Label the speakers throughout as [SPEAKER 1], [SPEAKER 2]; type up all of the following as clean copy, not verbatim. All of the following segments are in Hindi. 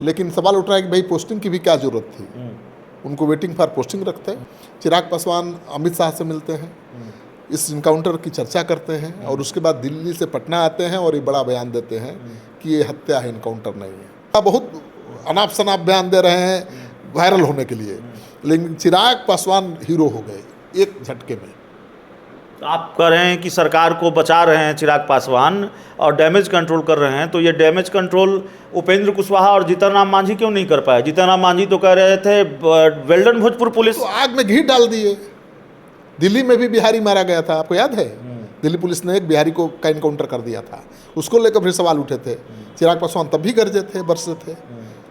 [SPEAKER 1] लेकिन सवाल उठ रहा है कि भाई पोस्टिंग की भी क्या जरूरत थी। उनको वेटिंग फॉर पोस्टिंग रखते हैं। चिराग पासवान अमित शाह से मिलते हैं, इस इनकाउंटर की चर्चा करते हैं और उसके बाद दिल्ली से पटना आते हैं और ये बड़ा बयान देते हैं कि ये हत्या है, इनकाउंटर नहीं है। बहुत अनाप शनाप बयान दे रहे हैं वायरल होने के लिए, लेकिन चिराग पासवान हीरो हो गए एक झटके में।
[SPEAKER 2] आप कह रहे हैं कि सरकार को बचा रहे हैं चिराग पासवान और डैमेज कंट्रोल कर रहे हैं, तो ये डैमेज कंट्रोल उपेंद्र कुशवाहा और जीतन राम मांझी क्यों नहीं कर पाए? जीतन राम मांझी तो कह रहे थे वेल्डन भोजपुर पुलिस
[SPEAKER 1] तो आग में घी डाल दिए। दिल्ली में भी बिहारी मारा गया था, आपको याद है? दिल्ली पुलिस ने एक बिहारी को का इनकाउंटर कर दिया था, उसको लेकर फिर सवाल उठे थे। चिराग पासवान तब भी गरजे थे, बरसे थे,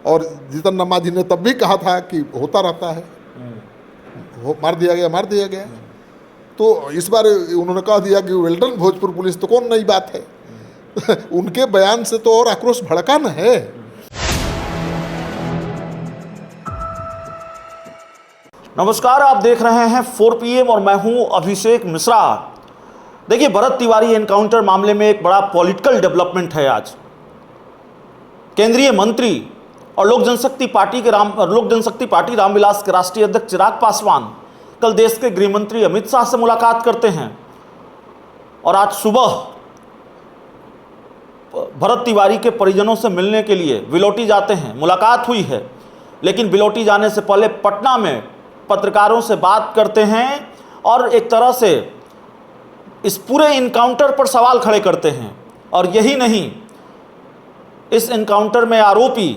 [SPEAKER 1] और जीतन राम मांझी ने तब भी कहा था कि होता रहता है, मार दिया गया। तो इस बार उन्होंने कह दिया कि वेल्डन भोजपुर पुलिस, तो कौन नई बात है। उनके बयान से तो और आक्रोश भड़का न है।
[SPEAKER 2] नमस्कार, आप देख रहे हैं 4 PM और मैं हूं अभिषेक मिश्रा। देखिए, भरत तिवारी एनकाउंटर मामले में एक बड़ा पॉलिटिकल डेवलपमेंट है आज। केंद्रीय मंत्री और लोक जनशक्ति पार्टी रामविलास के राष्ट्रीय अध्यक्ष चिराग पासवान कल देश के गृह मंत्री अमित शाह से मुलाकात करते हैं और आज सुबह भरत तिवारी के परिजनों से मिलने के लिए बिलोटी जाते हैं। मुलाकात हुई है, लेकिन बिलोटी जाने से पहले पटना में पत्रकारों से बात करते हैं और एक तरह से इस पूरे इनकाउंटर पर सवाल खड़े करते हैं। और यही नहीं, इस इनकाउंटर में आरोपी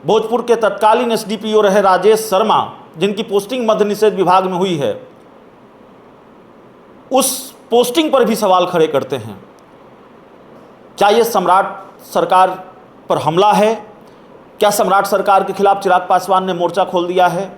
[SPEAKER 2] भोजपुर के तत्कालीन SDPO रहे राजेश शर्मा, जिनकी पोस्टिंग मद्य निषेध विभाग में हुई है, उस पोस्टिंग पर भी सवाल खड़े करते हैं। क्या यह सम्राट सरकार पर हमला है? क्या सम्राट सरकार के खिलाफ चिराग पासवान ने मोर्चा खोल दिया है?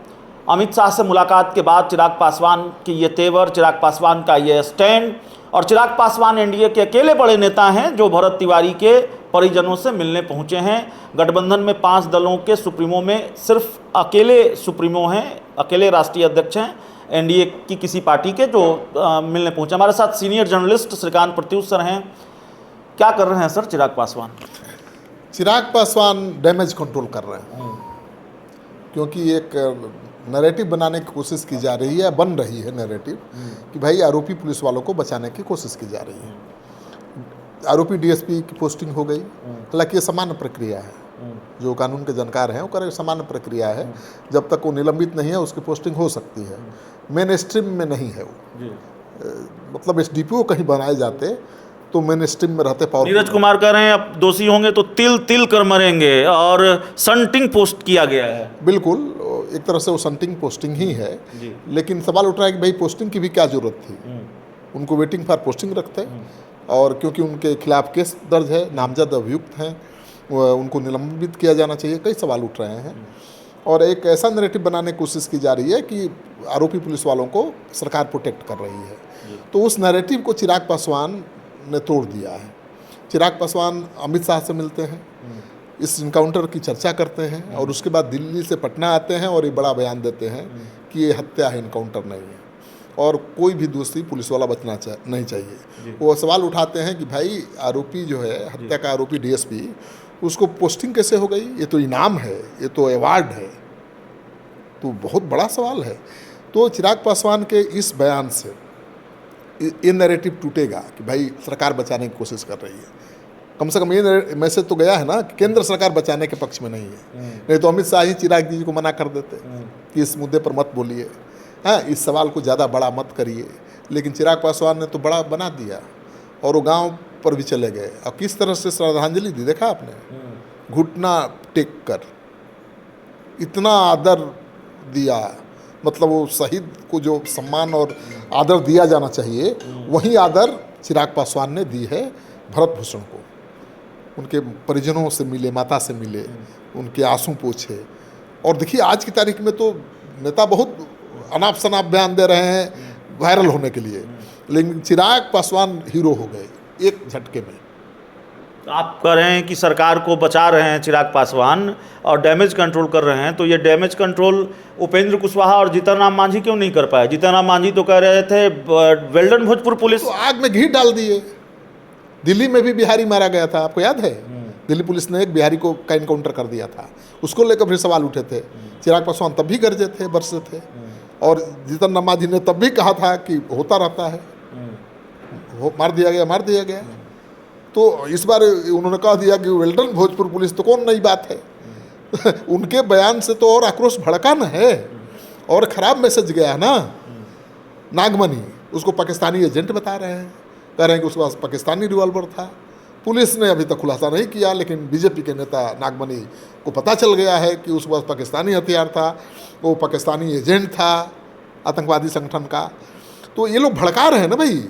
[SPEAKER 2] अमित शाह से मुलाकात के बाद चिराग पासवान की ये तेवर, चिराग पासवान का ये स्टैंड, और चिराग पासवान NDA के अकेले बड़े नेता हैं जो भरत तिवारी के परिजनों से मिलने पहुंचे हैं। गठबंधन में 5 दलों के सुप्रीमो में सिर्फ अकेले सुप्रीमो हैं, अकेले राष्ट्रीय अध्यक्ष हैं NDA की किसी पार्टी के, जो मिलने पहुंचे। हमारे साथ senior journalist Shrikant Pratyush sir हैं। क्या कर रहे हैं sir Chirag Paswan?
[SPEAKER 1] Chirag Paswan damage control कर रहे हैं, क्योंकि एक नैरेटिव बनाने की कोशिश की जा रही है, बन रही है नैरेटिव कि भाई आरोपी पुलिस वालों को बचाने की कोशिश की जा रही है। आरोपी DSP की पोस्टिंग हो गई, हालांकि ये सामान्य प्रक्रिया है, जो कानून के जानकार हैं वो करें, सामान्य प्रक्रिया है। जब तक वो निलंबित नहीं है उसकी पोस्टिंग हो सकती है। मेन स्ट्रीम में नहीं है वो, मतलब SDPO कहीं बनाए जाते तो मेन स्ट्रीम में रहते।
[SPEAKER 2] नीरज कुमार कह रहे हैं अब दोषी होंगे तो तिल तिल कर मरेंगे, और सन्टिंग पोस्ट किया गया है।
[SPEAKER 1] बिल्कुल, एक तरह से वो सन्टिंग पोस्टिंग ही है, लेकिन सवाल उठ रहा है कि भाई पोस्टिंग की भी क्या जरूरत थी। उनको वेटिंग फॉर पोस्टिंग रखते हैं, और क्योंकि उनके खिलाफ केस दर्ज है, नामजद अभियुक्त हैं, उनको निलंबित किया जाना चाहिए। कई सवाल उठ रहे हैं और एक ऐसा नैरेटिव बनाने की कोशिश की जा रही है कि आरोपी पुलिस वालों को सरकार प्रोटेक्ट कर रही है। तो उस नैरेटिव को चिराग पासवान ने तोड़ दिया है। चिराग पासवान अमित शाह से मिलते हैं, इस इनकाउंटर की चर्चा करते हैं और उसके बाद दिल्ली से पटना आते हैं और ये बड़ा बयान देते हैं कि ये हत्या है, इनकाउंटर नहीं है, और कोई भी दोषी पुलिस वाला बचना नहीं चाहिए। वो सवाल उठाते हैं कि भाई आरोपी जो है, हत्या का आरोपी DSP, उसको पोस्टिंग कैसे हो गई? ये तो इनाम है, ये तो अवार्ड है, तो बहुत बड़ा सवाल है। तो चिराग पासवान के इस बयान से ये नैरेटिव टूटेगा कि भाई सरकार बचाने की कोशिश कर रही है। कम से कम ये मैसेज तो गया है ना कि केंद्र सरकार बचाने के पक्ष में नहीं है। नहीं तो अमित शाह ही चिराग जी को मना कर देते कि इस मुद्दे पर मत बोलिए, हाँ, इस सवाल को ज़्यादा बड़ा मत करिए। लेकिन चिराग पासवान ने तो बड़ा बना दिया और वो गांव पर भी चले गए। और किस तरह से श्रद्धांजलि दी, देखा आपने? घुटना टेक कर इतना आदर दिया, मतलब वो शहीद को जो सम्मान और आदर दिया जाना चाहिए, वही आदर चिराग पासवान ने दी है भरत भूषण को। उनके परिजनों से मिले, माता से मिले, उनके आंसू पोंछे। और देखिए आज की तारीख में तो नेता बहुत अनाप शनाप बयान दे रहे हैं वायरल होने के लिए, लेकिन चिराग पासवान हीरो हो गए एक झटके में।
[SPEAKER 2] आप कह रहे हैं कि सरकार को बचा रहे हैं चिराग पासवान और डैमेज कंट्रोल कर रहे हैं, तो ये डैमेज कंट्रोल उपेंद्र कुशवाहा और जीतन राम मांझी क्यों नहीं कर पाए? जीतन राम मांझी तो कह रहे थे वेल्डन भोजपुर पुलिस,
[SPEAKER 1] तो आग में घी डाल दिए। दिल्ली में भी बिहारी मारा गया था, आपको याद है? दिल्ली पुलिस ने एक बिहारी को का इनकाउंटर कर दिया था, उसको लेकर फिर सवाल उठे थे। चिराग पासवान तब भी गरजे थे, बरसे थे, और जीतन राम मांझी ने तब भी कहा था कि होता रहता है, मार दिया गया। तो इस बार उन्होंने कह दिया कि वेल डन भोजपुर पुलिस, तो कौन नई बात है। उनके बयान से तो और आक्रोश भड़का न है, और ख़राब मैसेज गया ना। नागमणि उसको पाकिस्तानी एजेंट बता रहे हैं, कह रहे हैं कि उसके पास पाकिस्तानी रिवॉल्वर था। पुलिस ने अभी तक खुलासा नहीं किया, लेकिन बीजेपी के नेता नागमणि को पता चल गया है कि उसके पास पाकिस्तानी हथियार था, वो पाकिस्तानी एजेंट था आतंकवादी संगठन का। तो ये लोग भड़का रहे हैं ना भाई,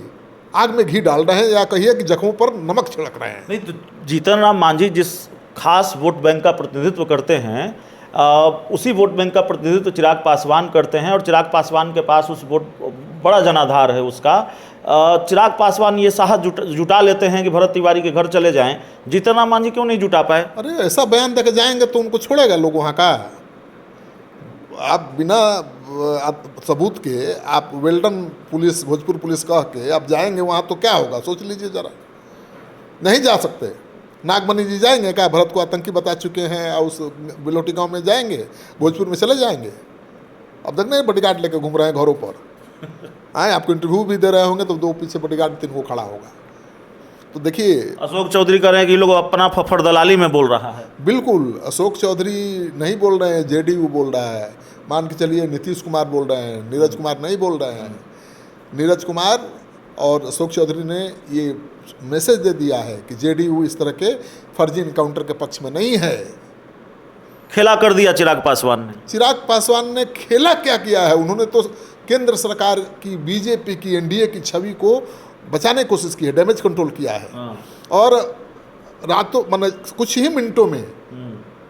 [SPEAKER 1] आग में घी डाल रहे हैं, या कहिए कि जख्मों पर नमक छिड़क रहे हैं।
[SPEAKER 2] नहीं तो जीतन राम मांझी जिस खास वोट बैंक का प्रतिनिधित्व करते हैं, उसी वोट बैंक का प्रतिनिधित्व चिराग पासवान करते हैं, और चिराग पासवान के पास उस वोट बड़ा जनाधार है उसका। चिराग पासवान ये साहस जुटा लेते हैं कि भरत तिवारी के घर चले जाएं, जीतन राम मांझी क्यों नहीं जुटा पाए?
[SPEAKER 1] अरे ऐसा बयान देकर जाएंगे तो उनको छोड़ेगा लोग वहाँ का? आप बिना सबूत के आप वेल्डन पुलिस, भोजपुर पुलिस कह के आप जाएंगे वहाँ, तो क्या होगा सोच लीजिए जरा। नहीं जा सकते। नागमणि जी जाएंगे क्या? भरत को आतंकी बता चुके हैं, और उस बिलोटी गांव में जाएंगे, भोजपुर में चले जाएंगे। अब तक नहीं बॉडीगार्ड लेके घूम रहे हैं घरों पर, आए आपको इंटरव्यू भी दे रहे होंगे तो 2 पीछे बॉडीगार्ड 3 को खड़ा होगा। तो देखिए,
[SPEAKER 2] अशोक चौधरी कह रहे हैं कि लोग अपना फफड़ दलाली में बोल रहा है।
[SPEAKER 1] बिल्कुल अशोक चौधरी नहीं बोल रहे हैं, जेडीयू बोल रहा है। मान के चलिए नीतीश कुमार बोल रहे हैं, नीरज कुमार नहीं बोल रहे हैं। नीरज कुमार और अशोक चौधरी ने ये मैसेज दे दिया है कि जेडीयू इस तरह के फर्जी इनकाउंटर के पक्ष में नहीं है।
[SPEAKER 2] खेला कर दिया चिराग पासवान ने।
[SPEAKER 1] चिराग पासवान ने खेला क्या किया है? उन्होंने तो केंद्र सरकार की, बीजेपी की, एनडीए की छवि को बचाने की कोशिश की है, डैमेज कंट्रोल किया है, और रातों मतलब कुछ ही मिनटों में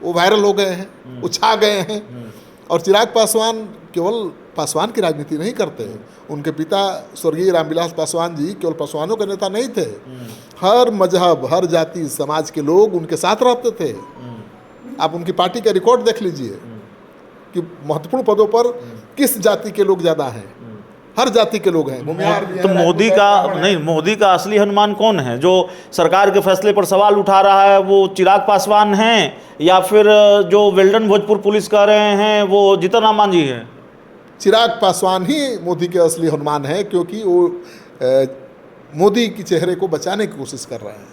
[SPEAKER 1] वो वायरल हो गए हैं, वो छा गए हैं। और चिराग पासवान केवल पासवान की राजनीति नहीं करते, उनके पिता स्वर्गीय रामविलास पासवान जी केवल पासवानों के नेता नहीं थे, हर मजहब, हर जाति समाज के लोग उनके साथ रहते थे। आप उनकी पार्टी का रिकॉर्ड देख लीजिए कि महत्वपूर्ण पदों पर किस जाति के लोग ज़्यादा हैं, हर जाति के लोग हैं।
[SPEAKER 2] तो मोदी का असली हनुमान कौन है? जो सरकार के फैसले पर सवाल उठा रहा है वो चिराग पासवान हैं, या फिर जो वेल्डन भोजपुर पुलिस कह रहे हैं वो जीतन राम मांझी है?
[SPEAKER 1] चिराग पासवान ही मोदी के असली हनुमान है, क्योंकि वो मोदी के चेहरे को बचाने की कोशिश कर रहे हैं।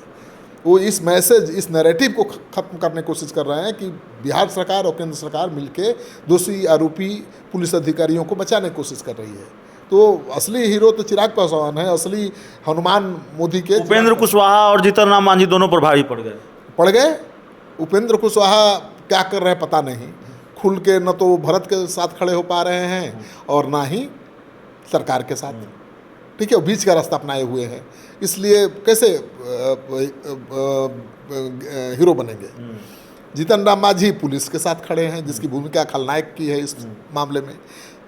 [SPEAKER 1] वो इस मैसेज, इस नैरेटिव को ख़त्म करने की कोशिश कर रहे हैं कि बिहार सरकार और केंद्र सरकार मिलके दोषी आरोपी पुलिस अधिकारियों को बचाने की कोशिश कर रही है। तो असली हीरो तो चिराग पासवान है, असली हनुमान मोदी के।
[SPEAKER 2] उपेंद्र कुशवाहा और जीतन राम मांझी दोनों पर भारी पड़ गए। उपेंद्र कुशवाहा क्या कर रहे हैं पता नहीं, खुल के न तो भरत के साथ खड़े हो पा रहे हैं और ना ही सरकार के साथ, ठीक है, बीच का रास्ता अपनाए हुए हैं। इसलिए कैसे हीरो बनेंगे? जीतन राम मांझी पुलिस के साथ खड़े हैं, जिसकी भूमिका खलनायक की है इस मामले में।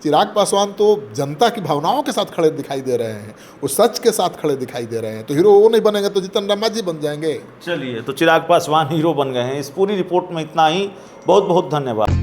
[SPEAKER 2] चिराग पासवान तो जनता की भावनाओं के साथ खड़े दिखाई दे रहे हैं, वो सच के साथ खड़े दिखाई दे रहे हैं। तो हीरो वो नहीं बनेंगे तो जीतन राम मांझी बन जाएंगे। चलिए, तो चिराग पासवान हीरो बन गए हैं। इस पूरी रिपोर्ट में इतना ही। बहुत बहुत धन्यवाद।